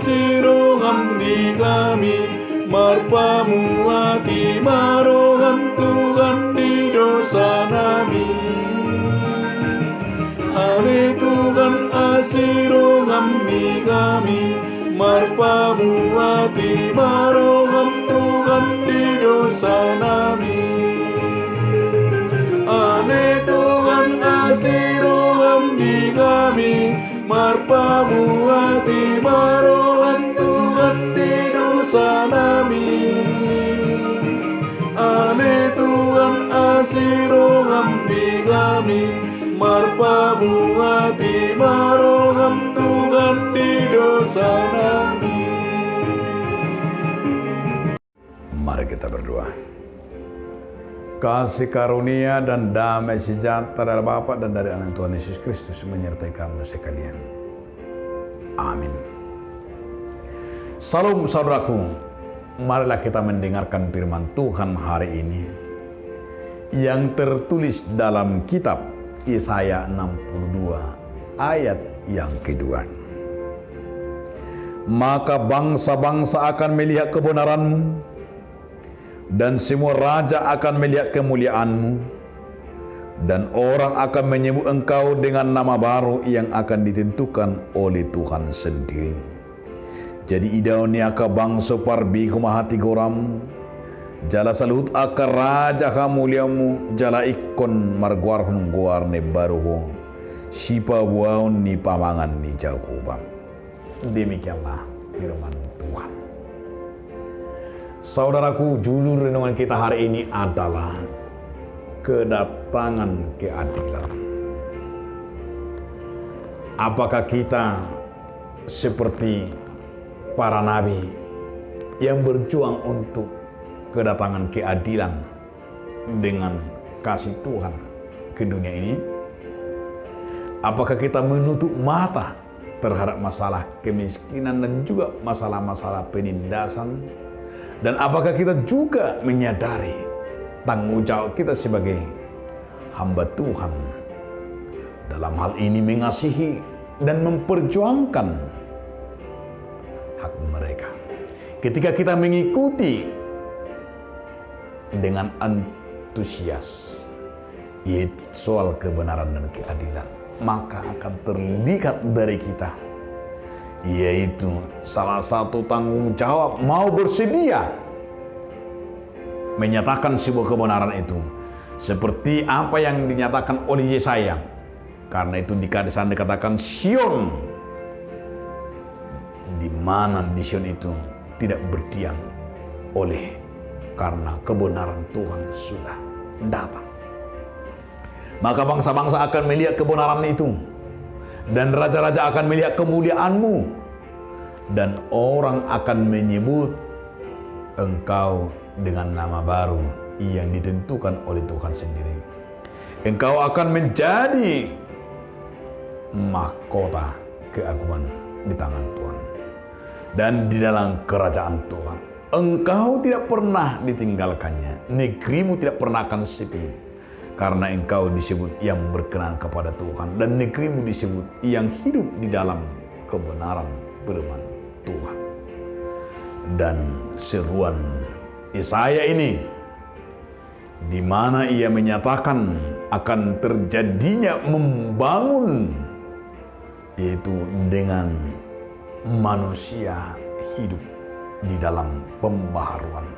asiroham di kami, marpamu hati maroham Tuhan di dosa nami. Ale Tuhan asiroham di kami, marpamu hati maroham Tuhan di dosa nami. Ale Tuhan asiroham di kami, marpamu hati maroham Tuhan di dosa nami. Ale Tuhan asiroham di kami, marpamu hati maroham Tuhan di dosa nami. Mari kita berdoa. Kasih karunia dan damai sejahtera dari Bapa dan dari Anak Tuhan Yesus Kristus menyertai kamu sekalian. Amin. Salam saudaraku, marilah kita mendengarkan firman Tuhan hari ini yang tertulis dalam kitab Yesaya 62 ayat yang kedua. Maka bangsa-bangsa akan melihat kebenaranmu, dan semua raja akan melihat kemuliaanmu, dan orang akan menyebut engkau dengan nama baru yang akan ditentukan oleh Tuhan sendiri. Jadi idaunya ke bangsa parbi kumahati goram, jala salut akar raja kamuliamu, jala ikon marguarhun guarne baruho, sipa buaun ni pamangan ni Jakobam. Demikianlah firman Tuhan. Saudaraku, judul renungan kita hari ini adalah kedatangan keadilan. Apakah kita seperti para nabi yang berjuang untuk kedatangan keadilan dengan kasih Tuhan ke dunia ini? Apakah kita menutup mata terhadap masalah kemiskinan dan juga masalah-masalah penindasan? Dan apakah kita juga menyadari tanggung jawab kita sebagai hamba Tuhan dalam hal ini mengasihi dan memperjuangkan hak mereka? Ketika kita mengikuti dengan antusias yaitu soal kebenaran dan keadilan, maka akan terlihat dari kita, yaitu salah satu tanggung jawab mau bersedia menyatakan sebuah kebenaran itu seperti apa yang dinyatakan oleh Yesaya. Karena itu di sana dikatakan Sion, di mana di Sion itu tidak berdiam oleh karena kebenaran Tuhan sudah datang. Maka bangsa-bangsa akan melihat kebenaran itu, dan raja-raja akan melihat kemuliaanmu, dan orang akan menyebut engkau dengan nama baru yang ditentukan oleh Tuhan sendiri. Engkau akan menjadi mahkota keagungan di tangan Tuhan dan di dalam kerajaan Tuhan. Engkau tidak pernah ditinggalkannya, negerimu tidak pernah akan sepi, karena engkau disebut yang berkenan kepada Tuhan, dan negerimu disebut yang hidup di dalam kebenaran firman Tuhan. Dan seruan Yesaya ini, di mana ia menyatakan akan terjadinya membangun, yaitu dengan manusia hidup di dalam pembaharuan.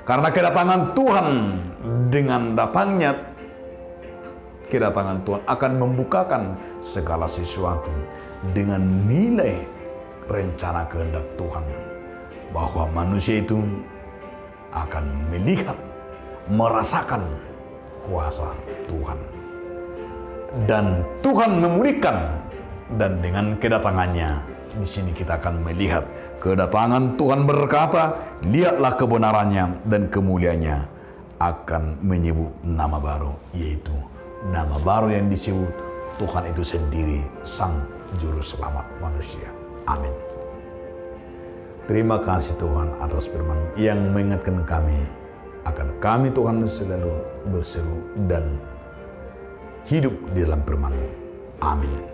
Karena kedatangan Tuhan, dengan datangnya kedatangan Tuhan akan membukakan segala sesuatu dengan nilai rencana kehendak Tuhan, bahwa manusia itu akan melihat, merasakan kuasa Tuhan, dan Tuhan memulihkan. Dan dengan kedatangannya, di sini kita akan melihat kedatangan Tuhan berkata, lihatlah kebenarannya dan kemuliaannya akan menyebut nama baru, yaitu nama baru yang disebut Tuhan itu sendiri, Sang Juru Selamat manusia. Amin. Terima kasih Tuhan atas firman yang mengingatkan kami akan kami Tuhan selalu berseru dan hidup di dalam firman-Mu. Amin.